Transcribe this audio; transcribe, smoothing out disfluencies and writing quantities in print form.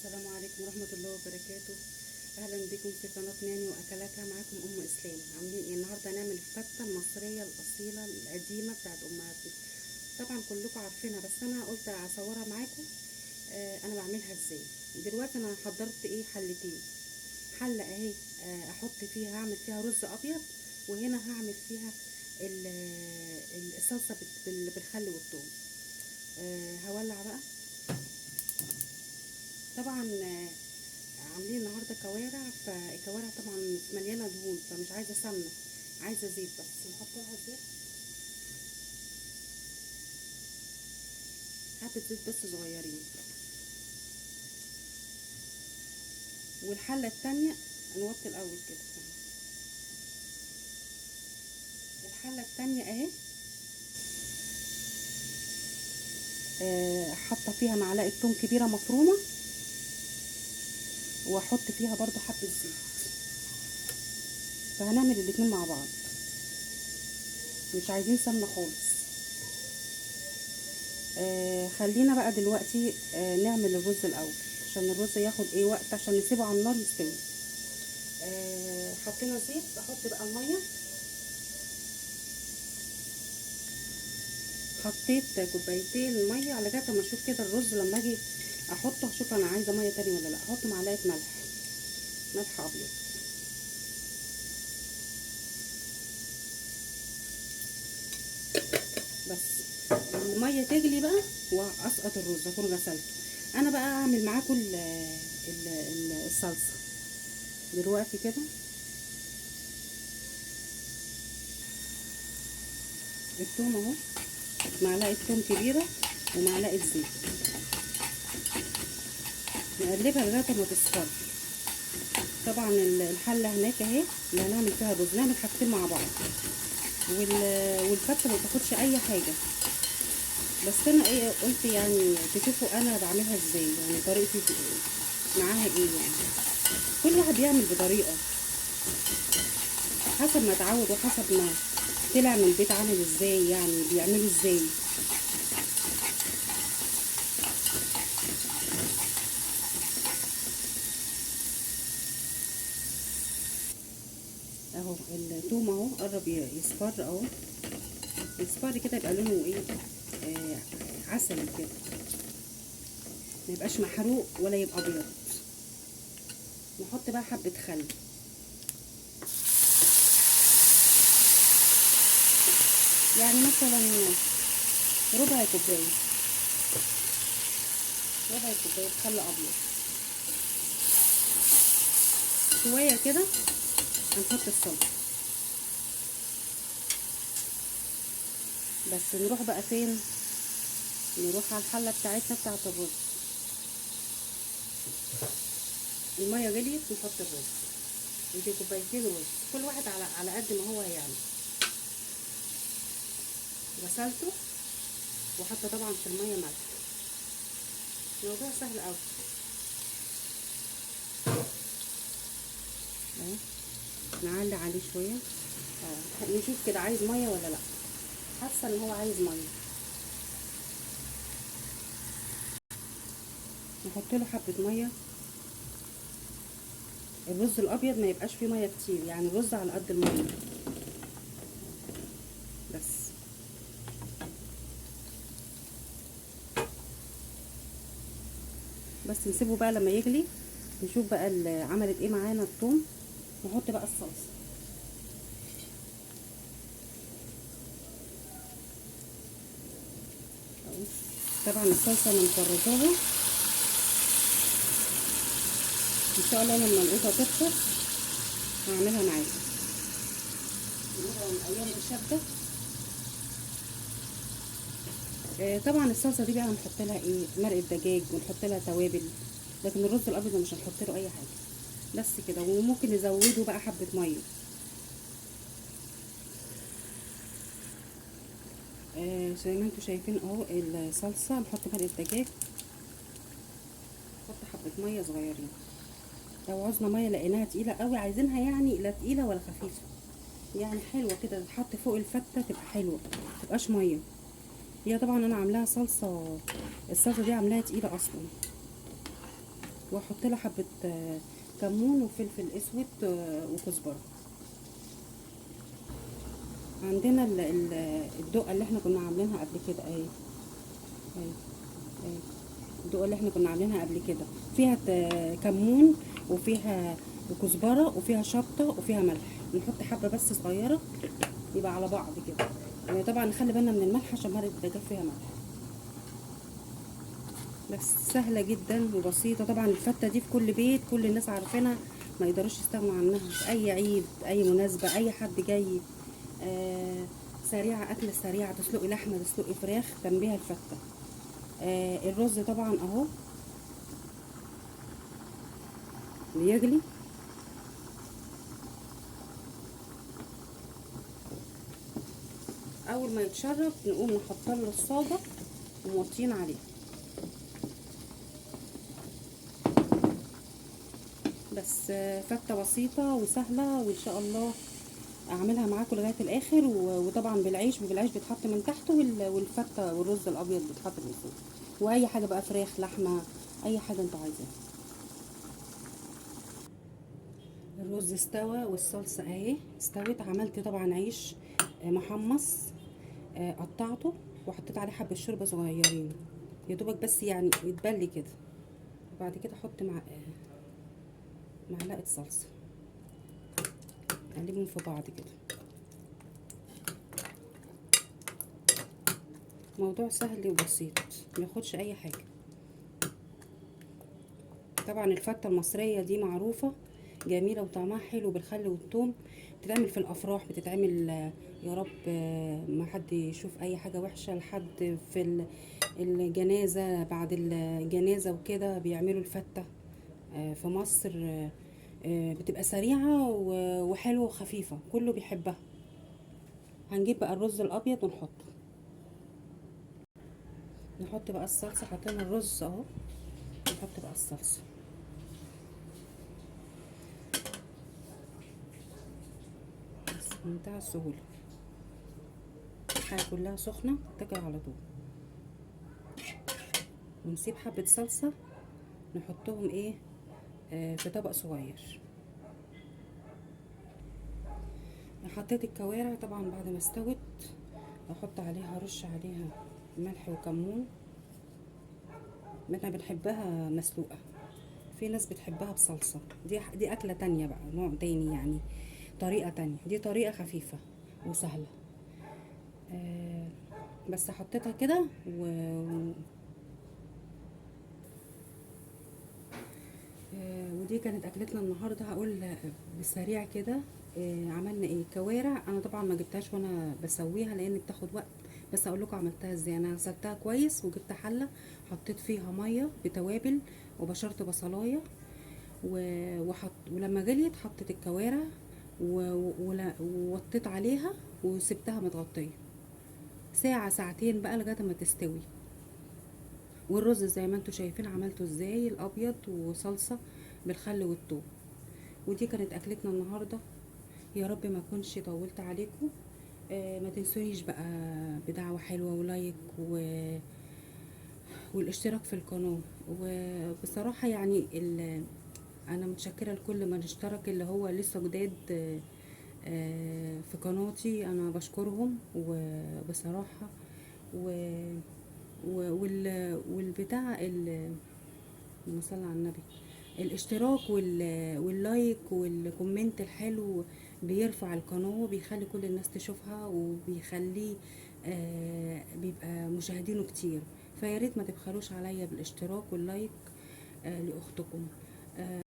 السلام عليكم ورحمة الله وبركاته. أهلا بكم في قناة ناني وأكلاتها. معاكم أم إسلام. عاملين إيه النهاردة؟ هنعمل الفتة المصرية الأصيلة القديمة بتاعت أمهاتنا. طبعا كلكم عارفينها بس أنا قلت أصورها معاكم. أنا بعملها إزاي. دلوقتي أنا حضرت إيه حلتين. حلة أهي، أحط فيها، هعمل فيها رز أبيض، وهنا هعمل فيها الصلصة بالخل والثوم. هولع بقى. طبعا عاملين النهارده كوارع، فالكوارع طبعا مليانه دهون، فمش عايزه سمنه، عايزه زيت بس. نحط لها زيت، حبه زيت بس صغيرين. والحله التانية نوطي الاول كده. الحله التانية اهي، حاطه فيها معلقه ثوم كبيره مفرومه، واحط فيها برضو حبه زيت. فهنعمل الاتنين مع بعض، مش عايزين سمنه خالص. خلينا بقى دلوقتي نعمل الرز الاول، عشان الرز ياخد ايه وقت، عشان نسيبه على النار يستوي. حطينا زيت، احط بقى الميه. حطيت كوبايتين ميه على جهه اما اشوف كده الرز، لما اجي احطه اشوف انا عايزه ميه تاني ولا لا. احط معلقه ملح ابيض. بس الميه تغلي بقى واسقط الرز، اكون غسلته. انا بقى اعمل معاكم الصلصه دلوقتي كده. الثوم اهو، معلقه ثوم كبيره ومعلقه زيت. نقلبها لغايه ما تصفر. طبعا الحله هناك اهي اللي هنعمل فيها الرز، نعمل حاجتين مع بعض. والفته ما بتاخدش اي حاجه، بس انا ايه قلت يعني تشوفوا انا بعملها ازاي، يعني طريقتي معاها ايه. يعني كل واحد بيعمل بطريقه حسب ما اتعود وحسب ما طلع من البيت عامل ازاي، يعني بيعملوا ازاي. اهو الثوم اهو قرب يصفر اهو. يصفر كده يبقى لونه ايه، عسلي كده، ما يبقاش محروق ولا يبقى ابيض. نحط بقى حبه خل، يعني مثلا ربع كوبايه خل ابيض. شويه كده هنحط الصلصه. بس نروح بقى فين؟ نروح على الحله بتاعتنا بتاعت الرز. الميه غليت، نحط الرز. ودي كوبايتين رز، كل واحد على قد ما هو يعني. غسلته وحط طبعا في الميه ملح. الموضوع سهل قوي اهو. نعلي عليه شويه، نشوف كده عايز ميه ولا لا. حاسه ان هو عايز ميه، نحط له حبه ميه. الرز الابيض ما يبقاش فيه ميه كتير، يعني الرز على قد الميه بس. نسيبه بقى لما يغلي، نشوف بقى عملت ايه معانا الثوم. نحط بقى الصلصه اهو. طبعا الصلصه انا مفرزاها، ان شاء الله لما القوطه تخلص هعملها معاكم. من ايام الشده. طبعا الصلصه دي بقى هنحط لها ايه، مرقه دجاج، ونحط لها توابل. لكن الرز الابيض مش هنحط له اي حاجه، بس كده. وممكن نزوده بقى حبه ميه. زي ما انتم شايفين اهو الصلصه. نحط مرقه دجاج، نحط حبه ميه صغيرين. لو عوزنا ميه لقيناها تقيله قوي، عايزينها يعني لا تقيله ولا خفيفه، يعني حلوه كده تتحط فوق الفته تبقى حلوه، متبقاش ميه. هي طبعا انا عاملاها صلصه، الصلصه دي عاملاها تقيله اصلا. واحط لها حبه كمون وفلفل اسود وكزبره. عندنا الدقه اللي احنا كنا عاملينها قبل كده اهي، اهي اهي الدقه اللي احنا كنا عاملينها قبل كده، فيها كمون وفيها كزبره وفيها شطه وفيها ملح. نحط حبه بس صغيره يبقى على بعض كده. يعني طبعا نخلي بالنا من الملح عشان مرقه الدجاج فيها ملح. بس سهله جدا وبسيطه. طبعا الفته دي في كل بيت، كل الناس عارفينها، ما يقدروش يستغنوا عنها في اي عيد، اي مناسبه، اي حد جاي. سريعه، اكله سريعه، تسلقي لحمه، تسلقي فراخ، جنبيها الفته. الرز طبعا اهو بيغلي. اول ما يتشرب نقوم نحط له الصاجه وموطين عليه. بس فته بسيطه وسهله، وان شاء الله اعملها معاكم لغايه الاخر. وطبعا بالعيش بيتحط من تحت، والفته والرز الابيض بيتحط من فوق. واي حاجه بقى، فراخ، لحمه، اي حاجه انتوا عايزينها. الرز استوى والصلصه اهي استوت. عملت طبعا عيش محمص، قطعته وحطيت عليه حبه شوربه صغيرين يا دوبك بس يعني يتبلي كده. وبعد كده احط معلقه صلصه، اقلبهم في بعض كده. موضوع سهل وبسيط، ما ياخدش اي حاجه. طبعا الفته المصريه دي معروفه جميله وطعمها حلو بالخل والثوم. بتتعمل في الافراح، بتتعمل يا رب ما حد يشوف اي حاجه وحشه لحد في الجنازه. بعد الجنازه وكده بيعملوا الفته في مصر. بتبقى سريعه وحلوه وخفيفه، كله بيحبها. هنجيب بقى الرز الابيض ونحطه. نحط بقى الصلصه، حطينا الرز اهو، نحط بقى الصلصه. بس بمنتهى السهوله، الحاجه كلها سخنه تاكل على طول. ونسيب حبه صلصه نحطهم ايه في طبق صغير. حطيت الكوارع طبعا بعد ما استوت، احط عليها، رش عليها ملح وكمون. احنا بنحبها مسلوقه، في ناس بتحبها بصلصه. دي اكله تانية بقى، نوع تاني يعني، طريقه تانية. دي طريقه خفيفه وسهله. آه بس حطيتها كده ودي كانت اكلتنا النهارده. هقول بالسريع كده عملنا ايه. كوارع انا طبعا ما جبتهاش وانا بسويها لان بتاخد وقت، بس اقول لكم عملتها ازاي. انا غسلتها كويس وجبت حله، حطيت فيها ميه بتوابل وبشرت بصلايه ولما غليت حطيت الكوارع ووطيت عليها وسبتها متغطيه ساعه ساعتين بقى لغايه ما تستوي. والرز زي ما انتم شايفين عملته ازاي، الابيض وصلصه بالخل والثوم. ودي كانت اكلتنا النهارده. يا رب ما اكونش طولت عليكم. ما تنسونيش بقى بدعوة حلوة ولايك والاشتراك في القناة. وبصراحة يعني انا متشكرة لكل من اشترك، اللي هو لسه جداد في قناتي، انا بشكرهم وبصراحة والبتاع اللهم صل على النبي، الاشتراك واللايك والكومنت الحلو بيرفع القناة، بيخلي كل الناس تشوفها، وبيخليه بيبقى مشاهدينه كتير. فياريت ما تبخلوش عليا بالاشتراك واللايك لأختكم.